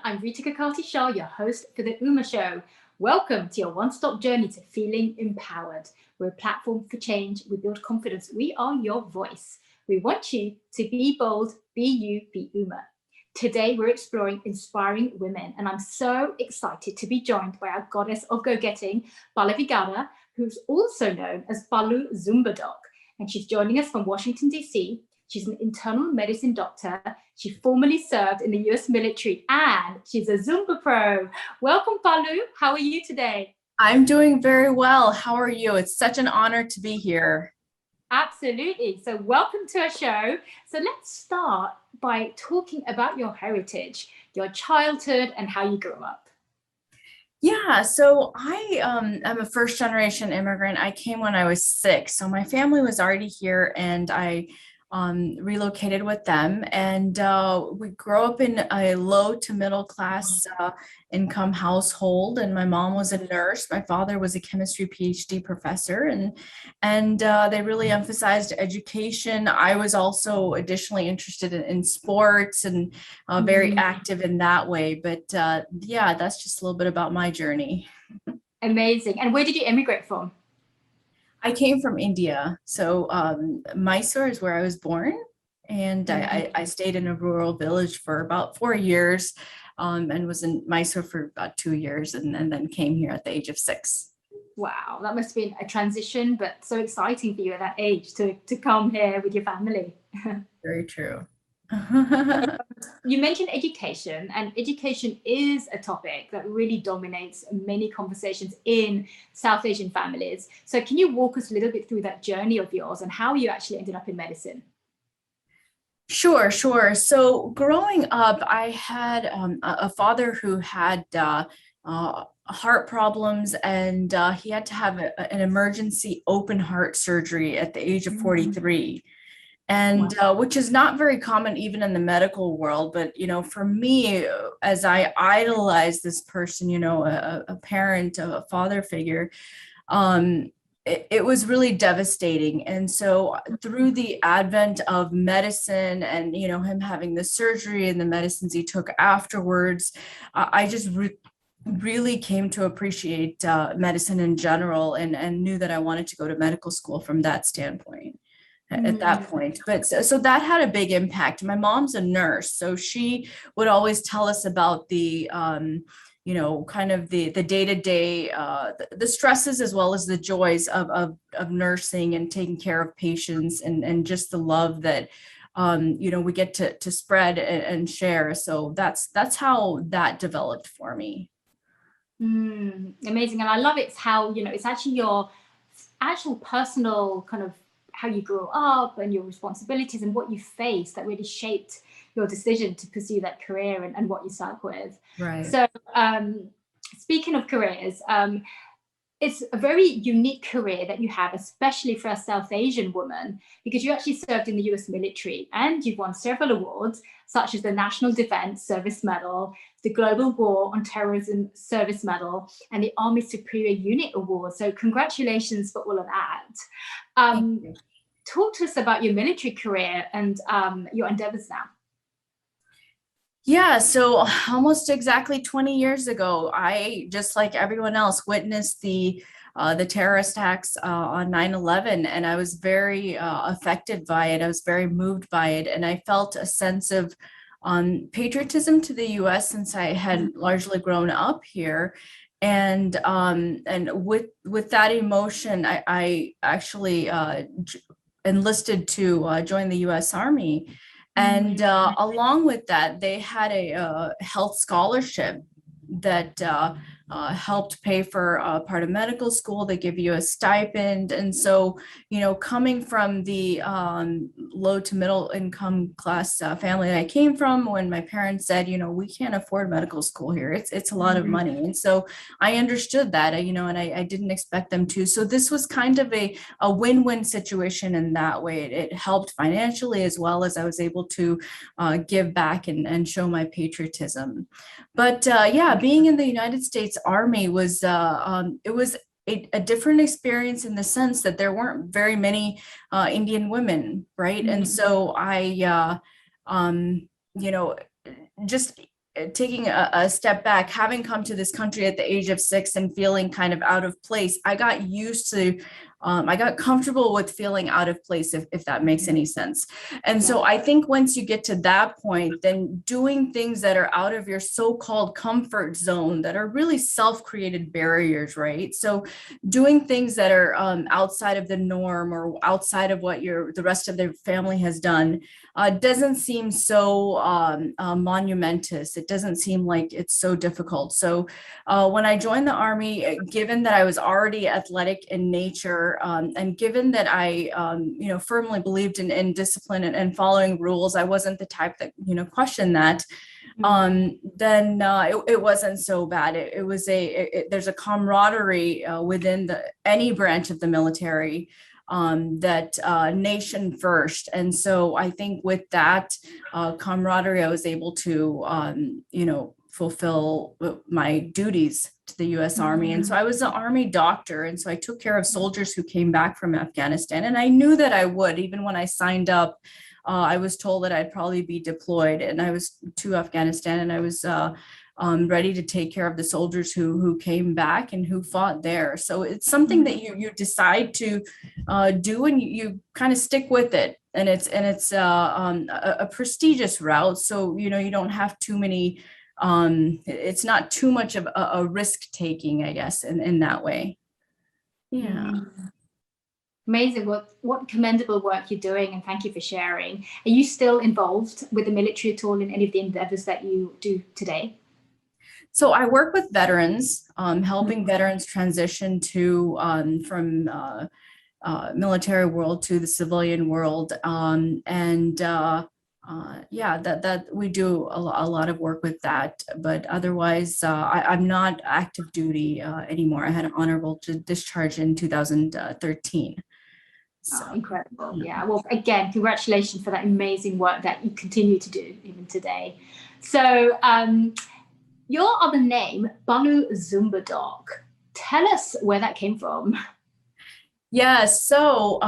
I'm Rita Kakati-Shah, your host for the UMA Show. Welcome to your one-stop journey to feeling empowered. We're a platform for change. We build confidence. We are your voice. We want you to be bold, be you, be UMA. Today, we're exploring inspiring women, and I'm so excited to be joined by our goddess of go-getting, Pallavi Gowda, who's also known as Pallavi Zumba Doc. And she's joining us from Washington, D.C. She's an internal medicine doctor. She formerly served in the US military and she's a Zumba pro. Welcome, Pallavi. How are you today? I'm doing very well. How are you? It's such an honor to be here. Absolutely. So welcome to our show. So let's start by talking about your heritage, your childhood, and how you grew up. Yeah, so I am a first generation immigrant. I came when I was 6. So my family was already here and I relocated with them. And we grew up in a low to middle class income household. And my mom was a nurse. My father was a chemistry PhD professor. And they really emphasized education. I was also additionally interested in sports and very active in that way. But yeah, that's just a little bit about my journey. Amazing. And where did you immigrate from? I came from India. So Mysore is where I was born. And I stayed in a rural village for about 4 years and was in Mysore for about 2 years and then came here at the age of 6. Wow, that must have been a transition, but so exciting for you at that age to come here with your family. Very true. You mentioned education, and education is a topic that really dominates many conversations in South Asian families. So can you walk us a little bit through that journey of yours and how you actually ended up in medicine? Sure. So growing up, I had a father who had heart problems, and he had to have an emergency open heart surgery at the age of 43. And which is not very common even in the medical world. But, for me, as I idolized this person, a parent, a father figure, it was really devastating. And so through the advent of medicine and, him having the surgery and the medicines he took afterwards, I just really came to appreciate medicine in general and knew that I wanted to go to medical school from that standpoint. At that point. But so that had a big impact. My mom's a nurse, so she would always tell us about the kind of the day-to-day the stresses as well as the joys of nursing and taking care of patients and just the love that we get to spread and share. So that's how that developed for me. Amazing. And I love it's how it's actually your actual personal kind of how you grew up and your responsibilities and what you faced that really shaped your decision to pursue that career and what you stuck with. Right. So speaking of careers, it's a very unique career that you have, especially for a South Asian woman, because you actually served in the US military and you've won several awards, such as the National Defense Service Medal, the Global War on Terrorism Service Medal, and the Army Superior Unit Award. So congratulations for all of that. Talk to us about your military career and your endeavors now. Yeah, so almost exactly 20 years ago, I, just like everyone else, witnessed the terrorist attacks on 9/11, and I was very affected by it. I was very moved by it, and I felt a sense of patriotism to the U.S. since I had largely grown up here. And with that emotion, I actually enlisted to join the U.S. Army. And along with that, they had a health scholarship that helped pay for part of medical school. They give you a stipend. And so, coming from the low to middle income class family that I came from, when my parents said, we can't afford medical school here, it's a lot of money. And so I understood that, and I didn't expect them to. So this was kind of a win-win situation in that way. It helped financially as well as I was able to give back and show my patriotism. But yeah, being in the United States Army was it was a different experience in the sense that there weren't very many Indian women, right? And so I, just taking a step back, having come to this country at the age of 6 and feeling kind of out of place, I got used to, I got comfortable with feeling out of place, if that makes any sense. And so I think once you get to that point, then doing things that are out of your so-called comfort zone, that are really self-created barriers, right? So doing things that are outside of the norm or outside of what the rest of their family has done doesn't seem so monumentous. It doesn't seem like it's so difficult. So when I joined the Army, given that I was already athletic in nature, and given that I, firmly believed in discipline and following rules, I wasn't the type that, questioned that. Then it wasn't so bad. It was there's a camaraderie within any branch of the military, that nation first. And so I think with that camaraderie, I was able to, fulfill my duties to the U.S. Army. And so I was an Army doctor. And so I took care of soldiers who came back from Afghanistan. And I knew that I would. Even when I signed up, I was told that I'd probably be deployed, and I was to Afghanistan, and I was ready to take care of the soldiers who came back and who fought there. So it's something that you decide to do, and you kind of stick with it. And it's a prestigious route. So, you don't have too many, it's not too much of a risk taking, I guess, in that way. Yeah. Amazing. What commendable work you're doing, and thank you for sharing. Are you still involved with the military at all in any of the endeavors that you do today? So I work with veterans, helping veterans transition to from military world to the civilian world, that we do a lot of work with that. But otherwise, I'm not active duty anymore. I had an honorable discharge in 2013. So, incredible. Yeah. Well, again, congratulations for that amazing work that you continue to do even today. So your other name, Pallavi Zumba Doc. Tell us where that came from. Yeah, so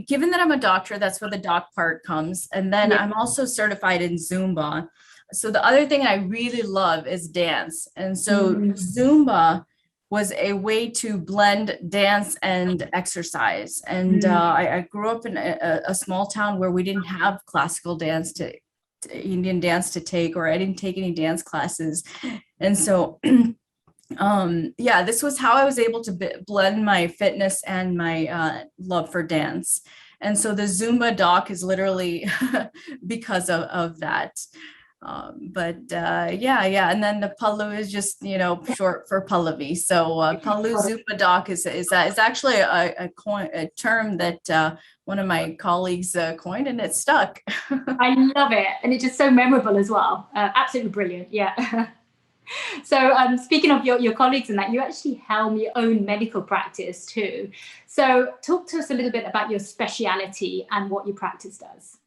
given that I'm a doctor, that's where the doc part comes. And then I'm also certified in Zumba. So the other thing I really love is dance. And so Zumba was a way to blend dance and exercise. And I grew up in a small town where we didn't have classical dance Indian dance to take, or I didn't take any dance classes. And so this was how I was able to blend my fitness and my love for dance. And so the Zumba doc is literally because of that. And then the Pallavi is just, short for Pallavi. So Pallavi Zumba doc is actually a term that one of my colleagues coined, and it stuck. I love it. And it's just so memorable as well. Absolutely brilliant. Yeah. So speaking of your colleagues and that, you actually helm your own medical practice too. So talk to us a little bit about your speciality and what your practice does.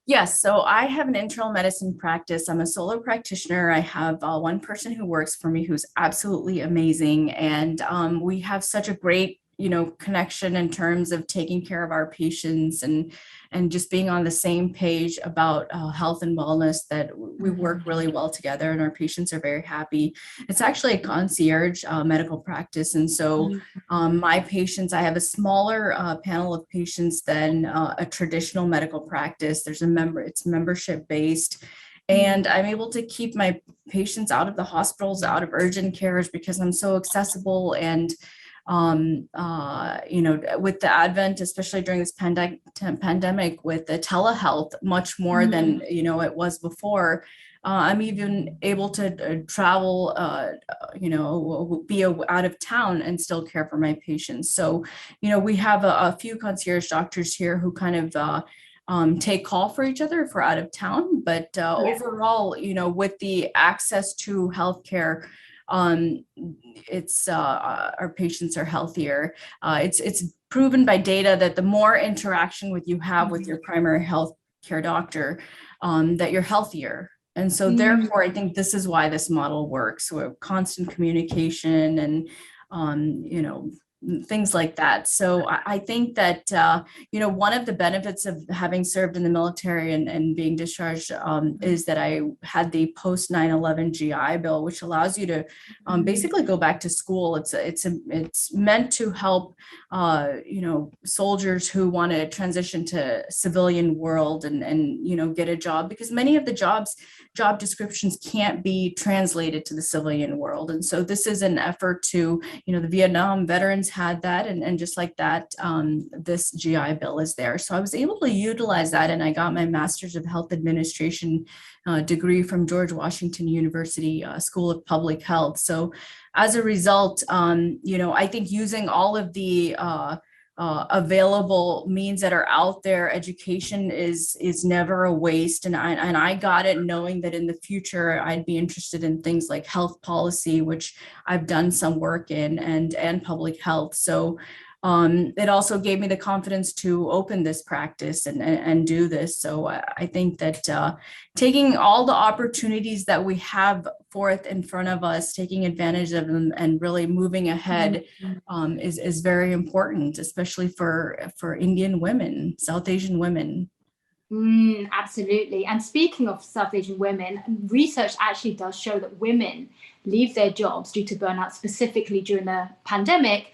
Yes, so I have an internal medicine practice. I'm a solo practitioner. I have one person who works for me who's absolutely amazing. And we have such a great, connection in terms of taking care of our patients and just being on the same page about health and wellness, that we work really well together, and our patients are very happy. It's actually a concierge medical practice. And so my patients, I have a smaller panel of patients than a traditional medical practice. It's membership based. And I'm able to keep my patients out of the hospitals, out of urgent cares, because I'm so accessible. And with the advent, especially during this pandemic, with the telehealth, much more than, it was before, I'm even able to travel, be out of town and still care for my patients. So, we have a few concierge doctors here who kind of take call for each other if we're out of town. But overall, with the access to healthcare, our patients are healthier. It's proven by data that the more interaction you have with your primary health care doctor, that you're healthier. And so therefore, I think this is why this model works. So constant communication and, things like that. So I think that, one of the benefits of having served in the military and being discharged is that I had the post 9/11 GI Bill, which allows you to basically go back to school. It's meant to help, soldiers who want to transition to civilian world and get a job, because many of the job descriptions can't be translated to the civilian world. And so this is an effort to, the Vietnam veterans had that, and just like that, this GI Bill is there. So I was able to utilize that, and I got my Master's of Health Administration degree from George Washington University School of Public Health. So as a result, I think using all of the available means that are out there, education is never a waste. And I got it knowing that in the future I'd be interested in things like health policy, which I've done some work in, and public health. So it also gave me the confidence to open this practice and do this. So I think that taking all the opportunities that we have forth in front of us, taking advantage of them, and really moving ahead is very important, especially for Indian women, South Asian women. Absolutely. And speaking of South Asian women, research actually does show that women leave their jobs due to burnout, specifically during the pandemic.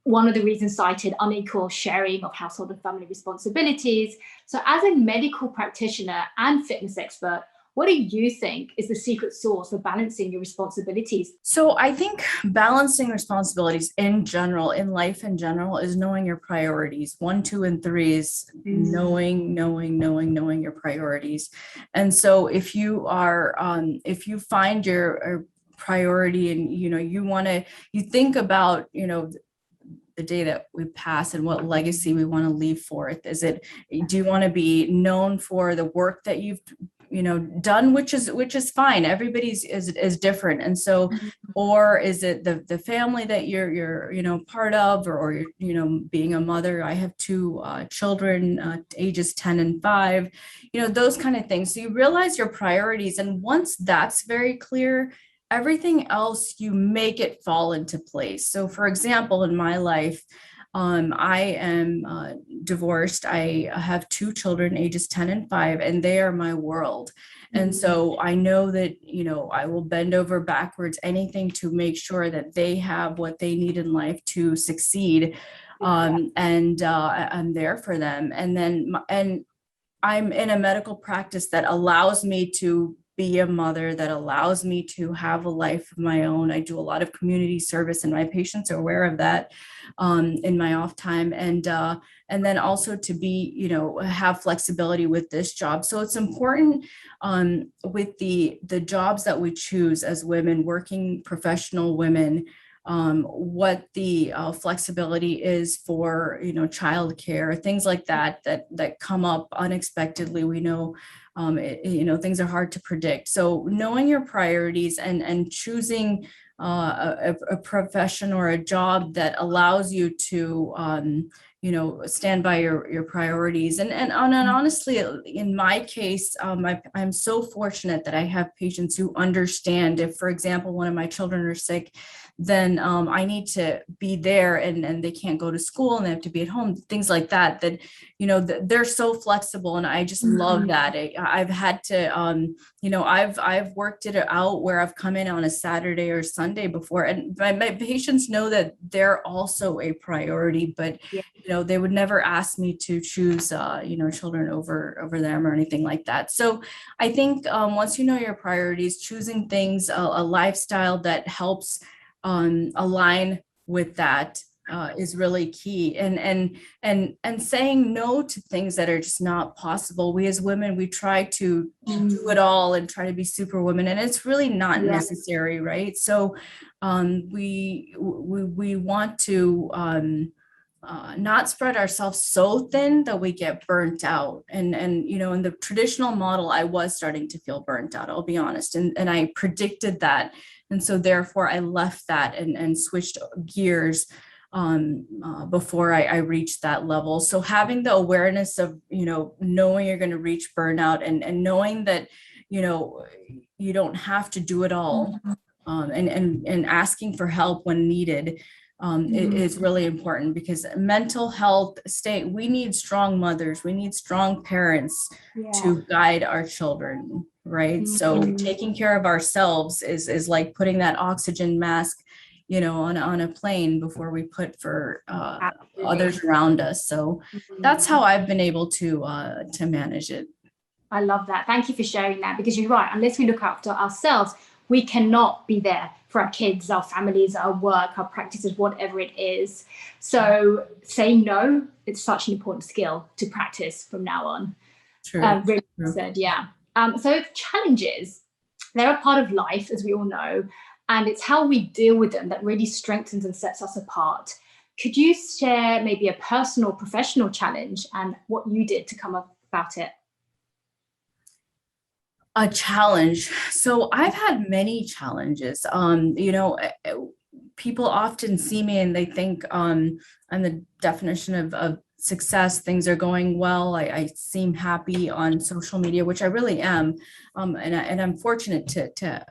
One of the reasons cited, unequal sharing of household and family responsibilities. So as a medical practitioner and fitness expert, what do you think is the secret sauce for balancing your responsibilities? So I think balancing responsibilities in general, in life in general, is knowing your priorities. 1, 2, and 3 is knowing your priorities. And so if you are, if you find your priority and, you think about, the day that we pass and what legacy we want to leave forth. Do you want to be known for the work that you've done, which is fine. Everybody's is different. And so, or is it the family that you're part of, or you're, being a mother? I have 2 children, ages 10 and 5, those kind of things. So you realize your priorities. And once that's very clear, everything else, you make it fall into place. So for example, in my life, I am divorced. I have 2 children, ages 10 and 5, and they are my world. And so I know that, I will bend over backwards, anything to make sure that they have what they need in life to succeed. And I'm there for them. And I'm in a medical practice that allows me to be a mother, that allows me to have a life of my own. I do a lot of community service, and my patients are aware of that in my off time. And then also to be, have flexibility with this job. So it's important with the jobs that we choose as women, working professional women, what the flexibility is for, childcare, things like that come up unexpectedly. We know, things are hard to predict. So knowing your priorities and choosing a profession or a job that allows you to, stand by your priorities. And honestly, in my case, I'm so fortunate that I have patients who understand if, for example, one of my children are sick, then I need to be there, and they can't go to school and they have to be at home, things like that, they're so flexible. And I just love that. I've had to, I've worked it out where I've come in on a Saturday or Sunday before, and my patients know that they're also a priority, but, they would never ask me to choose, children over them or anything like that. So I think once you know your priorities, choosing things, a lifestyle that helps align with that is really key, and saying no to things that are just not possible. We as women, we try to do it all and try to be superwoman, and it's really not necessary, right? So we want to not spread ourselves so thin that we get burnt out. And in the traditional model, I was starting to feel burnt out, I'll be honest, and I predicted that. And so therefore I left that and switched gears before I reached that level. So having the awareness of, knowing you're going to reach burnout, and knowing that, you don't have to do it all, and asking for help when needed. is really important, because mental health state, we need strong mothers, we need strong parents to guide our children, right? So taking care of ourselves is like putting that oxygen mask, on a plane before we put for others around us. So that's how I've been able to manage it. I love that. Thank you for sharing that, because you're right. Unless we look after ourselves, we cannot be there for our kids, our families, our work, our practices, whatever it is. So saying no, it's such an important skill to practice from now on. True. Really said, yeah. So challenges, they're a part of life, as we all know, and it's how we deal with them that really strengthens and sets us apart. Could you share maybe a personal, professional challenge and what you did to come up about it? A challenge. So I've had many challenges. People often see me and they think I'm the definition of success. Things are going well. I seem happy on social media, which I really am. And I'm fortunate to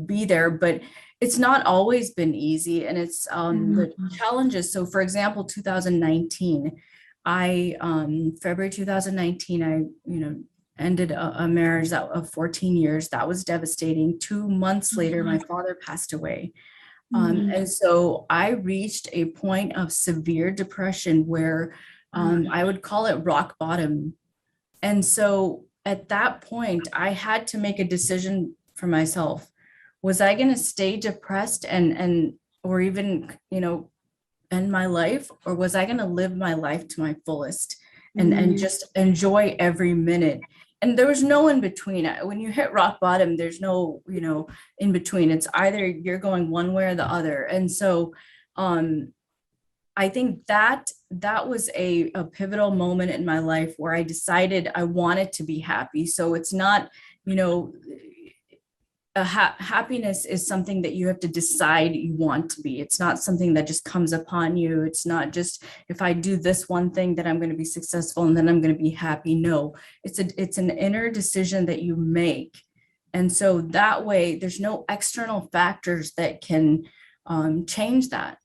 be there, but it's not always been easy. And it's the challenges. So for example, 2019, February 2019, I ended a marriage of 14 years. That was devastating. 2 months later, my father passed away. And so I reached a point of severe depression where I would call it rock bottom. And so at that point, I had to make a decision for myself. Was I going to stay depressed or even, end my life, or was I going to live my life to my fullest and just enjoy every minute? And there was no in between. When you hit rock bottom, there's no, in between. It's either you're going one way or the other. And so I think that was a pivotal moment in my life where I decided I wanted to be happy. So it's not, happiness is something that you have to decide you want to be. It's not something that just comes upon you. It's not just, if I do this one thing, that I'm going to be successful and then I'm going to be happy. No, it's an inner decision that you make. And so that way there's no external factors that can change that,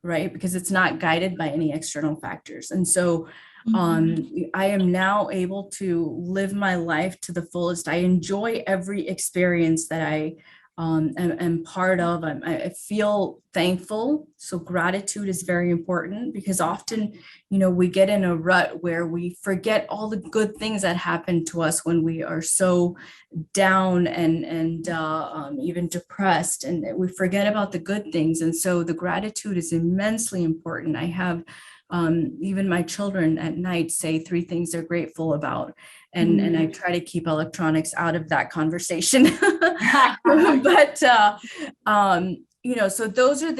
right? Because it's not guided by any external factors. And so I am now able to live my life to the fullest. I enjoy every experience that I am part of. I feel thankful. So gratitude is very important, because often, we get in a rut where we forget all the good things that happen to us when we are so down and even depressed, and we forget about the good things. And so the gratitude is immensely important. I have even my children at night say 3 things they're grateful about. And I try to keep electronics out of that conversation. But, so those are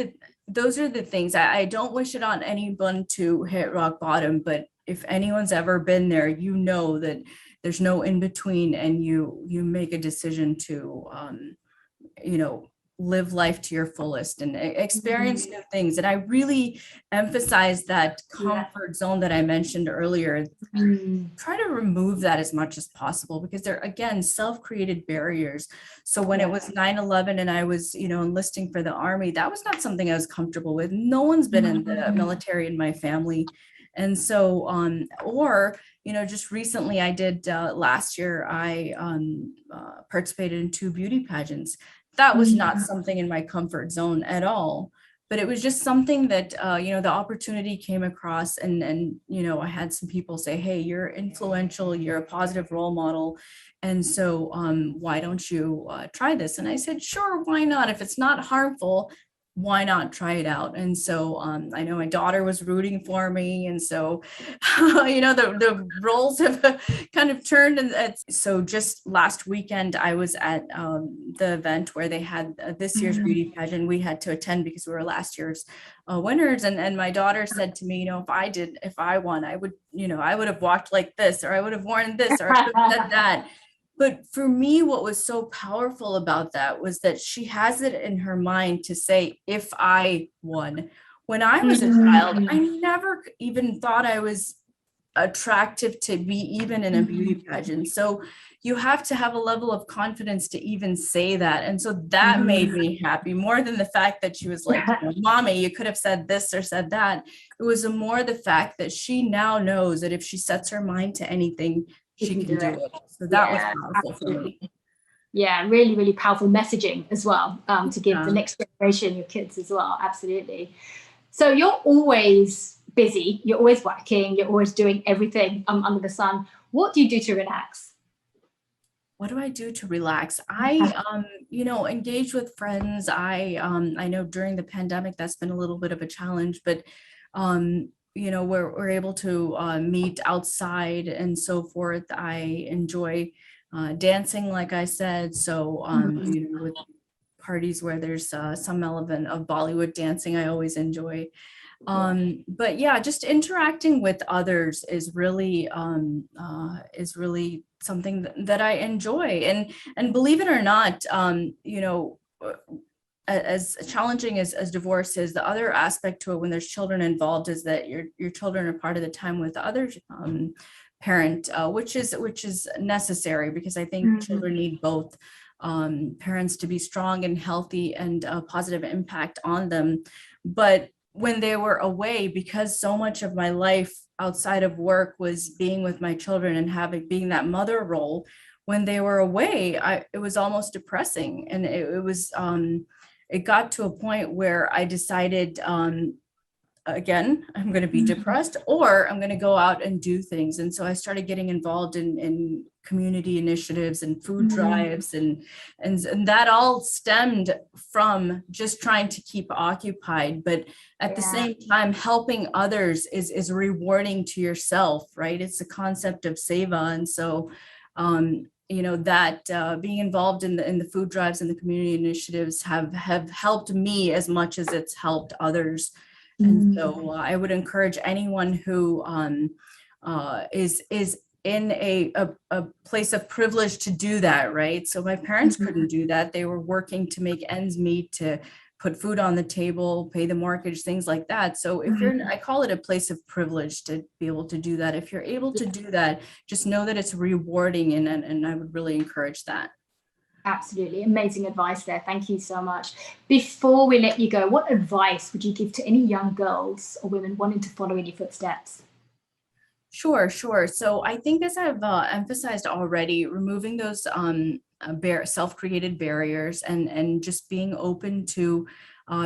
the things. I don't wish it on anyone to hit rock bottom, but if anyone's ever been there, that there's no in between, and you make a decision to, live life to your fullest and experience new things. And I really emphasize that comfort zone that I mentioned earlier. Try to remove that as much as possible, because they're, again, self-created barriers. So when it was 9/11 and I was, enlisting for the Army, that was not something I was comfortable with. No one's been in the military in my family. And so, just recently I did, last year, I participated in 2 beauty pageants. That was not something in my comfort zone at all, but it was just something that, the opportunity came across, and I had some people say, hey, you're influential, you're a positive role model. And so why don't you try this? And I said, sure, why not? If it's not harmful, why not try it out? And so I know my daughter was rooting for me. And so, the roles have kind of turned. And so just last weekend, I was at the event where they had this year's beauty pageant. We had to attend because we were last year's winners. And my daughter said to me, if I won, I would have walked like this, or I would have worn this, or I would have said that. But for me, what was so powerful about that was that she has it in her mind to say, if I won. When I was a child, I never even thought I was attractive to be even in a beauty pageant. So you have to have a level of confidence to even say that. And so that made me happy more than the fact that she was like, Mommy, you could have said this or said that. It was more the fact that she now knows that if she sets her mind to anything, she can do it. So that was powerful for me. Yeah, really, really powerful messaging as well, to give the next generation, your kids as well. Absolutely. So you're always busy, you're always working, you're always doing everything under the sun. What do you do to relax? What do I do to relax? I, engage with friends. I know during the pandemic, that's been a little bit of a challenge, but, we're able to meet outside and so forth. I enjoy dancing, like I said. So, with parties where there's some element of Bollywood dancing, I always enjoy. But yeah, just interacting with others is really something that I enjoy. And believe it or not, as challenging as divorce is, the other aspect to it when there's children involved is that your children are part of the time with the other parent, which is necessary, because I think children need both parents to be strong and healthy and a positive impact on them. But when they were away, because so much of my life outside of work was being with my children and being that mother role, when they were away, it was almost depressing. And it got to a point where I decided, again, I'm going to be depressed, or I'm going to go out and do things. And so I started getting involved in community initiatives and food drives, and that all stemmed from just trying to keep occupied. But at the same time, helping others is rewarding to yourself, right? It's the concept of seva. And so, being involved in the food drives and the community initiatives have helped me as much as it's helped others. And so I would encourage anyone who is in a place of privilege to do that, right? So my parents couldn't do that. They were working to make ends meet, to put food on the table, pay the mortgage, things like that. So if I call it a place of privilege to be able to do that. If you're able to do that, just know that it's rewarding, and I would really encourage that. Absolutely. Amazing advice there. Thank you so much. Before we let you go, what advice would you give to any young girls or women wanting to follow in your footsteps? Sure. So I think, as I've emphasized already, removing those self-created barriers and just being open to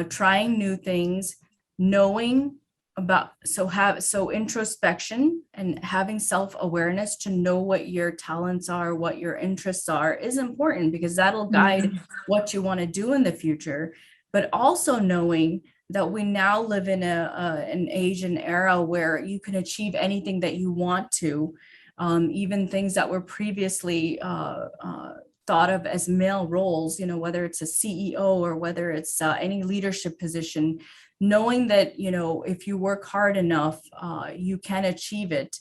trying new things, knowing about, so introspection and having self-awareness to know what your talents are, what your interests are, is important, because that'll guide what you want to do in the future. But also knowing that we now live in an age and era where you can achieve anything that you want to, even things that were previously thought of as male roles, whether it's a CEO or whether it's any leadership position, knowing that, if you work hard enough, you can achieve it.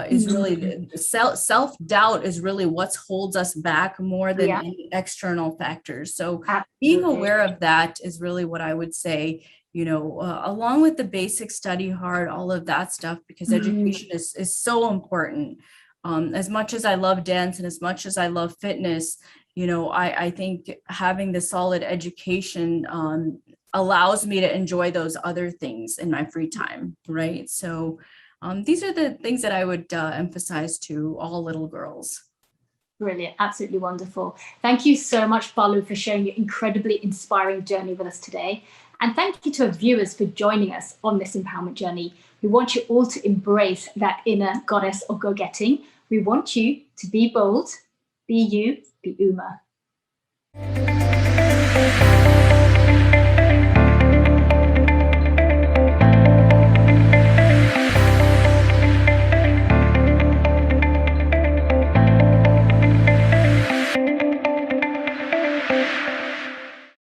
Is really self-doubt is really what holds us back more than any external factors. So being aware of that is really what I would say, along with the basic study hard, all of that stuff, because education is so important. As much as I love dance and as much as I love fitness, I think having the solid education allows me to enjoy those other things in my free time, right? So these are the things that I would emphasize to all little girls. Brilliant. Absolutely wonderful. Thank you so much, Pallavi, for sharing your incredibly inspiring journey with us today. And thank you to our viewers for joining us on this empowerment journey. We want you all to embrace that inner goddess of go-getting. We want you to be bold, be you, be Uma.